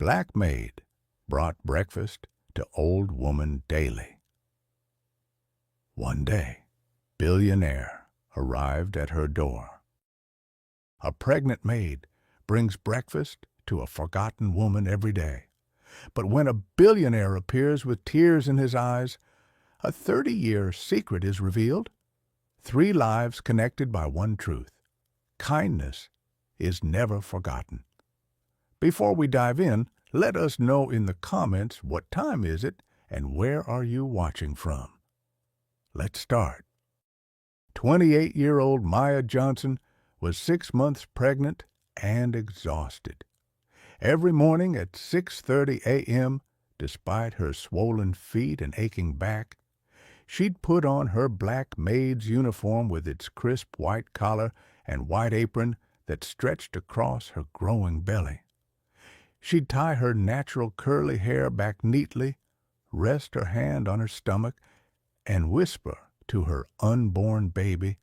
Black Maid brought breakfast to Old Woman daily. One day, Billionaire arrived at her door. A pregnant maid brings breakfast to a forgotten woman every day. But when a billionaire appears with tears in his eyes, a 30-year secret is revealed. 3 lives connected by one truth. Kindness is never forgotten. Before we dive in, let us know in the comments what time is it and where are you watching from. Let's start. 28-year-old Maya Johnson was 6 months pregnant and exhausted. Every morning at 6:30 a.m., despite her swollen feet and aching back, she'd put on her black maid's uniform with its crisp white collar and white apron that stretched across her growing belly. She'd tie her natural curly hair back neatly, rest her hand on her stomach, and whisper to her unborn baby,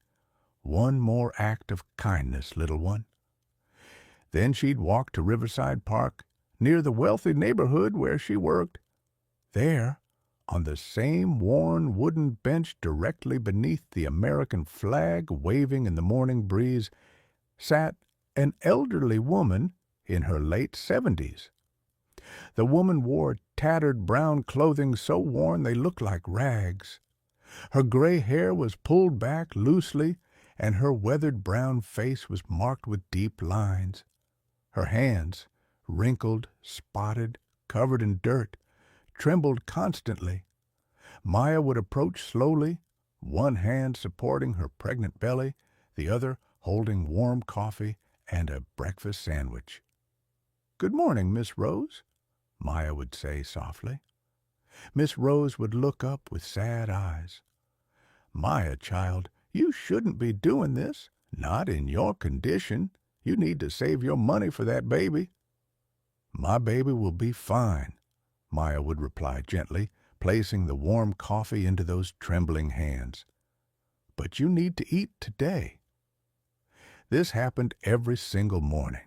"One more act of kindness, little one." Then she'd walk to Riverside Park, near the wealthy neighborhood where she worked. There, on the same worn wooden bench directly beneath the American flag waving in the morning breeze, sat an elderly woman in her late 70s. The woman wore tattered brown clothing so worn they looked like rags. Her gray hair was pulled back loosely, and her weathered brown face was marked with deep lines. Her hands, wrinkled, spotted, covered in dirt, trembled constantly. Maya would approach slowly, one hand supporting her pregnant belly, the other holding warm coffee and a breakfast sandwich. "Good morning, Miss Rose," Maya would say softly. Miss Rose would look up with sad eyes. "Maya, child, you shouldn't be doing this, not in your condition. You need to save your money for that baby." "My baby will be fine," Maya would reply gently, placing the warm coffee into those trembling hands. "But you need to eat today." This happened every single morning,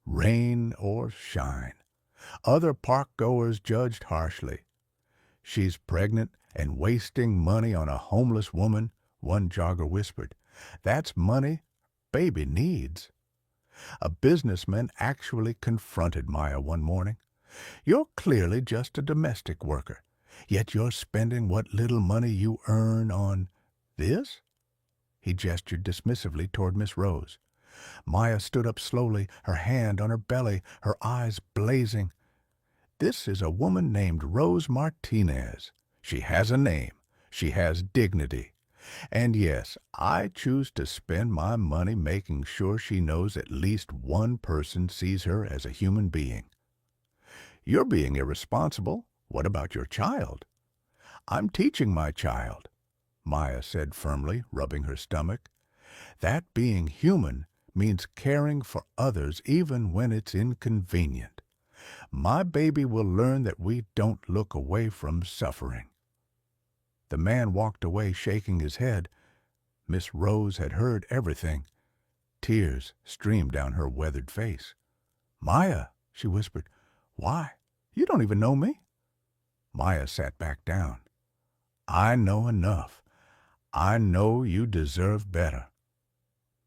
rain or shine. Other park-goers judged harshly. "She's pregnant and wasting money on a homeless woman," one jogger whispered. "That's money baby needs." A businessman actually confronted Maya one morning. "You're clearly just a domestic worker, yet you're spending what little money you earn on this?" He gestured dismissively toward Miss Rose. Maya stood up slowly, her hand on her belly, her eyes blazing. "This is a woman named Rose Martinez. She has a name. She has dignity. And yes, I choose to spend my money making sure she knows at least one person sees her as a human being." "You're being irresponsible. What about your child?" "I'm teaching my child," Maya said firmly, rubbing her stomach. "That being human means caring for others even when it's inconvenient. My baby will learn that we don't look away from suffering." The man walked away shaking his head. Miss Rose had heard everything. Tears streamed down her weathered face. "Maya," she whispered, "why? You don't even know me." Maya sat back down. "I know enough. I know you deserve better."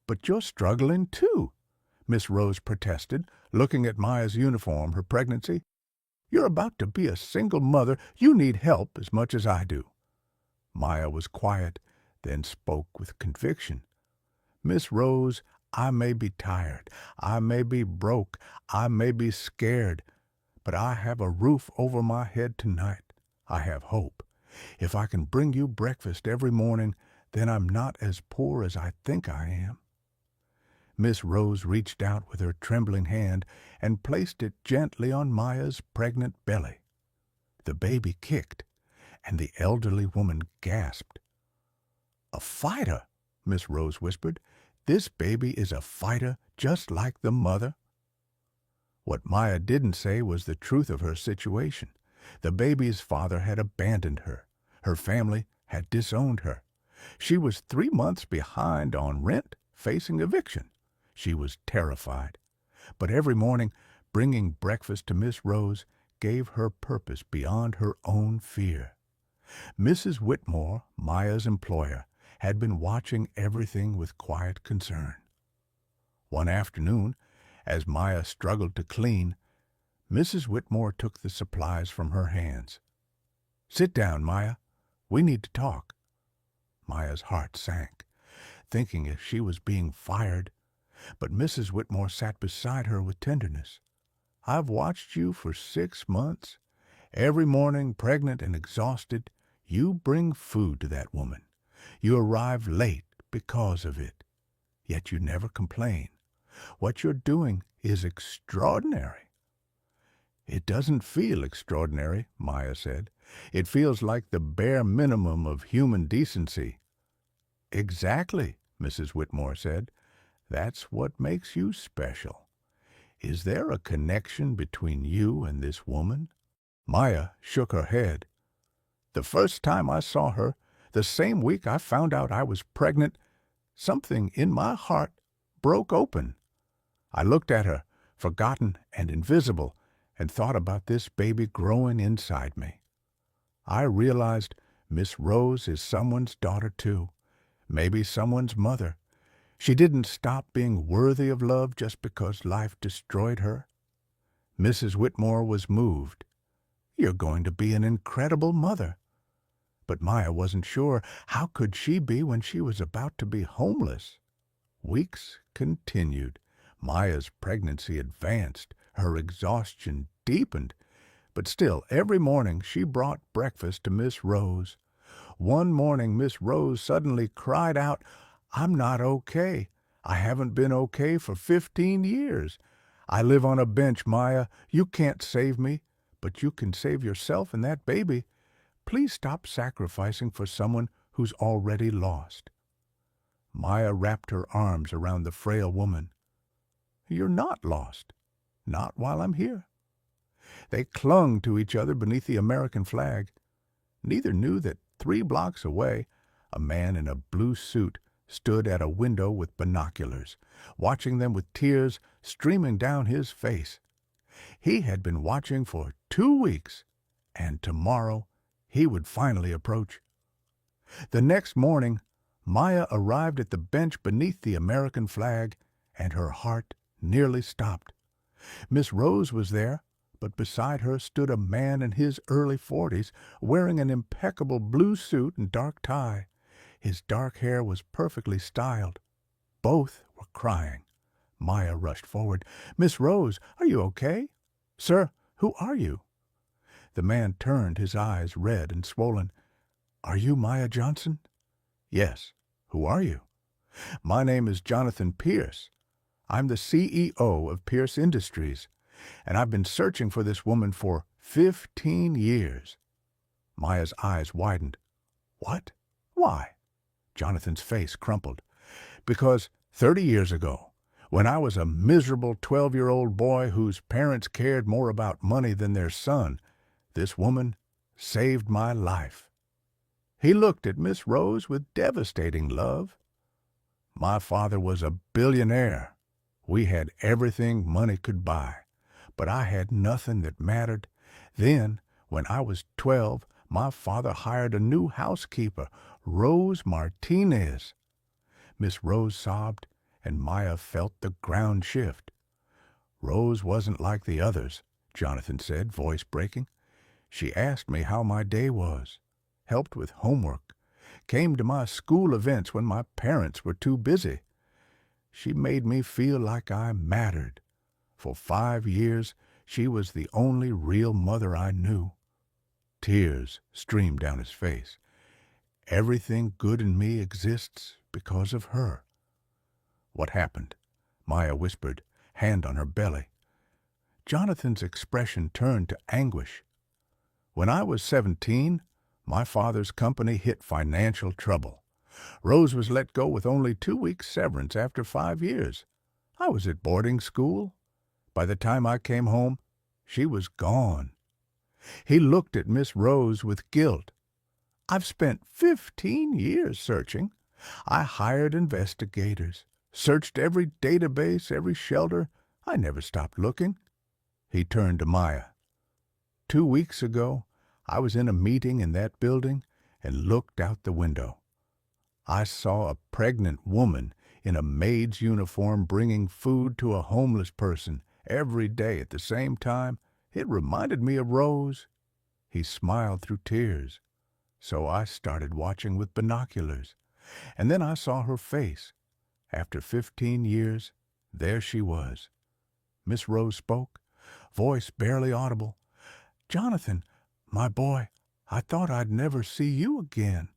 "But you're struggling too," Miss Rose protested, looking at Maya's uniform, her pregnancy. "You're about to be a single mother. You need help as much as I do." Maya was quiet, then spoke with conviction. "Miss Rose, I may be tired, I may be broke, I may be scared, but I have a roof over my head tonight. I have hope. If I can bring you breakfast every morning, then I'm not as poor as I think I am." Miss Rose reached out with her trembling hand and placed it gently on Maya's pregnant belly. The baby kicked, and the elderly woman gasped. "A fighter," Miss Rose whispered. "This baby is a fighter just like the mother." What Maya didn't say was the truth of her situation. The baby's father had abandoned her. Her family had disowned her. She was 3 months behind on rent, facing eviction. She was terrified. But every morning, Bringing breakfast to Miss Rose gave her purpose beyond her own fear. Mrs. Whitmore, Maya's employer, had been watching everything with quiet concern. One afternoon, as Maya struggled to clean, Mrs. Whitmore took the supplies from her hands. "Sit down, Maya. We need to talk." Maya's heart sank, thinking if she was being fired, but Mrs. Whitmore sat beside her with tenderness. "I've watched you for 6 months. Every morning, pregnant and exhausted, you bring food to that woman. You arrive late because of it. Yet you never complain. What you're doing is extraordinary." "It doesn't feel extraordinary," Maya said. "It feels like the bare minimum of human decency." "Exactly," Mrs. Whitmore said. "That's what makes you special. Is there a connection between you and this woman?" Maya shook her head. "The first time I saw her, the same week I found out I was pregnant, something in my heart broke open. I looked at her, forgotten and invisible, and thought about this baby growing inside me. I realized Miss Rose is someone's daughter too, maybe someone's mother. She didn't stop being worthy of love just because life destroyed her." Mrs. Whitmore was moved. "You're going to be an incredible mother." But Maya wasn't sure. How could she be when she was about to be homeless? Weeks continued. Maya's pregnancy advanced. Her exhaustion deepened. But still, every morning she brought breakfast to Miss Rose. One morning Miss Rose suddenly cried out, "I'm not okay. I haven't been okay for 15 years. I live on a bench, Maya. You can't save me, but you can save yourself and that baby. Please stop sacrificing for someone who's already lost." Maya wrapped her arms around the frail woman. "You're not lost. Not while I'm here." They clung to each other beneath the American flag. Neither knew that 3 blocks away, a man in a blue suit stood at a window with binoculars, watching them with tears streaming down his face. He had been watching for 2 weeks, and tomorrow he would finally approach. The next morning, Maya arrived at the bench beneath the American flag, and her heart nearly stopped. Miss Rose was there, but beside her stood a man in his early 40s, wearing an impeccable blue suit and dark tie. His dark hair was perfectly styled. Both were crying. Maya rushed forward. "Miss Rose, are you okay?" "Sir, who are you?" The man turned, his eyes red and swollen. "Are you Maya Johnson?" "Yes. Who are you?" "My name is Jonathan Pierce. I'm the CEO of Pierce Industries, and I've been searching for this woman for 15 years. Maya's eyes widened. "What? Why?" Jonathan's face crumpled. "Because 30 years ago, when I was a miserable 12-year-old boy whose parents cared more about money than their son, this woman saved my life." He looked at Miss Rose with devastating love. "My father was a billionaire. We had everything money could buy, but I had nothing that mattered. Then, when I was 12, my father hired a new housekeeper, Rose Martinez." Miss Rose sobbed, and Maya felt the ground shift. "Rose wasn't like the others," Jonathan said, voice breaking. "She asked me how my day was, helped with homework, came to my school events when my parents were too busy. She made me feel like I mattered. For 5 years, she was the only real mother I knew." Tears streamed down his face. "Everything good in me exists because of her." "What happened?" Maya whispered, hand on her belly. Jonathan's expression turned to anguish. "When I was 17, my father's company hit financial trouble. Rose was let go with only 2 weeks' severance after 5 years. I was at boarding school. By the time I came home, she was gone." He looked at Miss Rose with guilt. "I've spent 15 years searching. I hired investigators, searched every database, every shelter. I never stopped looking. He turned to Maya. 2 weeks ago, I was in a meeting in that building and looked out the window. I saw a pregnant woman in a maid's uniform bringing food to a homeless person every day at the same time. It reminded me of Rose. He smiled through tears. So I started watching with binoculars, and then I saw her face. After 15 years, there she was. Miss Rose spoke, voice barely audible. "Jonathan, my boy, I thought I'd never see you again."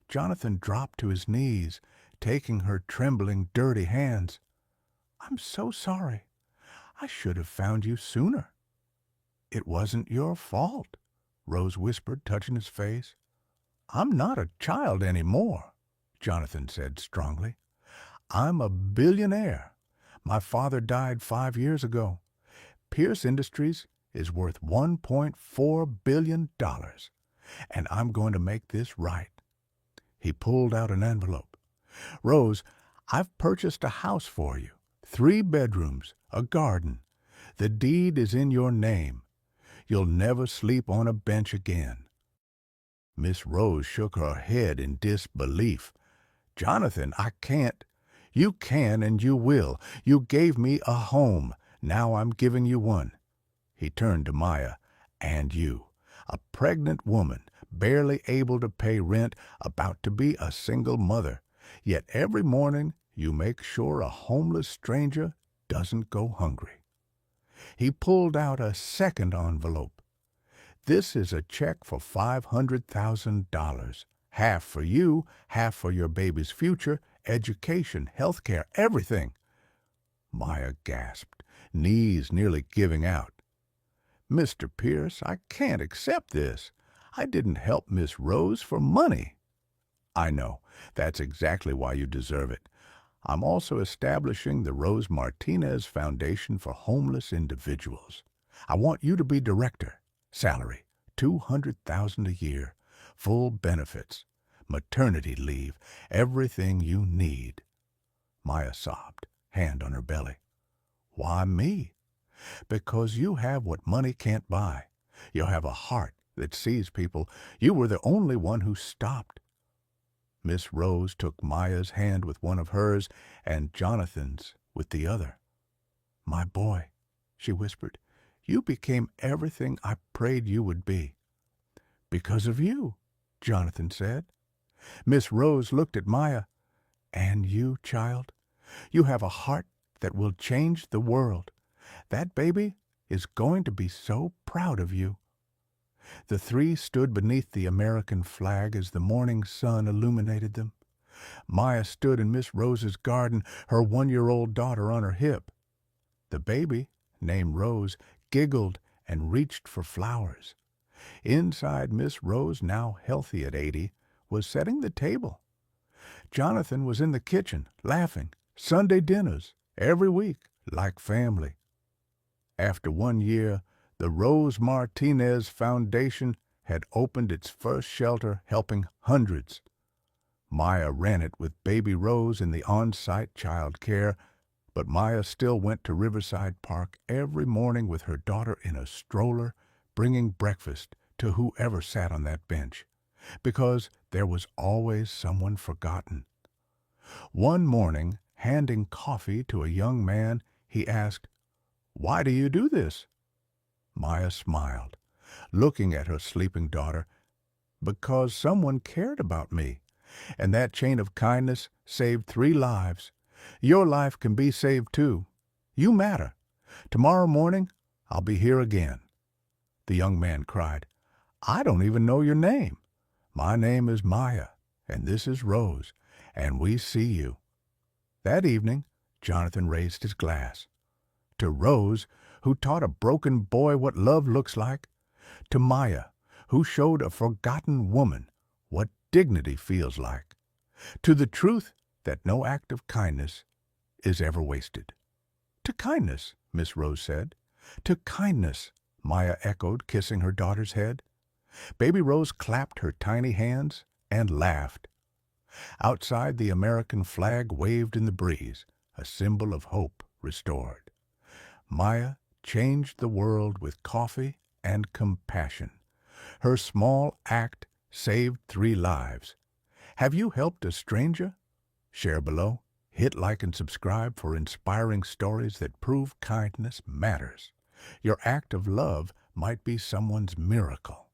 Jonathan dropped to his knees, taking her trembling, dirty hands. "I'm so sorry. I should have found you sooner." "It wasn't your fault," Rose whispered, touching his face. "I'm not a child any more," Jonathan said strongly. "I'm a billionaire. My father died 5 years ago. Pierce Industries is worth $1.4 billion, and I'm going to make this right." He pulled out an envelope. "Rose, I've purchased a house for you. 3 bedrooms, a garden. The deed is in your name. You'll never sleep on a bench again." Miss Rose shook her head in disbelief. "Jonathan, I can't." "You can and you will. You gave me a home. Now I'm giving you one." He turned to Maya. "And you, a pregnant woman, barely able to pay rent, about to be a single mother. Yet every morning you make sure a homeless stranger doesn't go hungry." He pulled out a second envelope. "This is a check for $500,000. Half for you, half for your baby's future, education, health care, everything." Maya gasped, knees nearly giving out. "Mr. Pierce, I can't accept this. I didn't help Miss Rose for money." "I know. That's exactly why you deserve it. I'm also establishing the Rose Martinez Foundation for Homeless Individuals. I want you to be director. Salary, $200,000 a year. Full benefits. Maternity leave. Everything you need." Maya sobbed, hand on her belly. "Why me?" "Because you have what money can't buy. You have a heart that sees people. You were the only one who stopped." Miss Rose took Maya's hand with one of hers and Jonathan's with the other. "My boy," she whispered, "you became everything I prayed you would be." "Because of you," Jonathan said. Miss Rose looked at Maya. "And you, child, you have a heart that will change the world. That baby is going to be so proud of you." The 3 stood beneath the American flag as the morning sun illuminated them. Maya stood in Miss Rose's garden, her 1-year-old daughter on her hip. The baby, named Rose, giggled and reached for flowers. Inside, Miss Rose, now healthy at 80, was setting the table. Jonathan was in the kitchen, laughing. Sunday dinners, every week, like family. After 1 year, the Rose Martinez Foundation had opened its first shelter, helping hundreds. Maya ran it with baby Rose in the on-site child care, but Maya still went to Riverside Park every morning with her daughter in a stroller, bringing breakfast to whoever sat on that bench, because there was always someone forgotten. One morning, handing coffee to a young man, he asked, "Why do you do this?" Maya smiled, looking at her sleeping daughter. "Because someone cared about me, and that chain of kindness saved 3 lives. Your life can be saved too. You matter. Tomorrow morning, I'll be here again." The young man cried, "I don't even know your name." "My name is Maya, and this is Rose, and we see you." That evening, Jonathan raised his glass. To Rose, who taught a broken boy what love looks like. To Maya, who showed a forgotten woman what dignity feels like. To the truth that no act of kindness is ever wasted. "To kindness," Miss Rose said. "To kindness," Maya echoed, kissing her daughter's head. Baby Rose clapped her tiny hands and laughed. Outside, the American flag waved in the breeze, a symbol of hope restored. Maya changed the world with coffee and compassion. Her small act saved 3 lives. Have you helped a stranger? Share below. Hit like and subscribe for inspiring stories that prove kindness matters. Your act of love might be someone's miracle.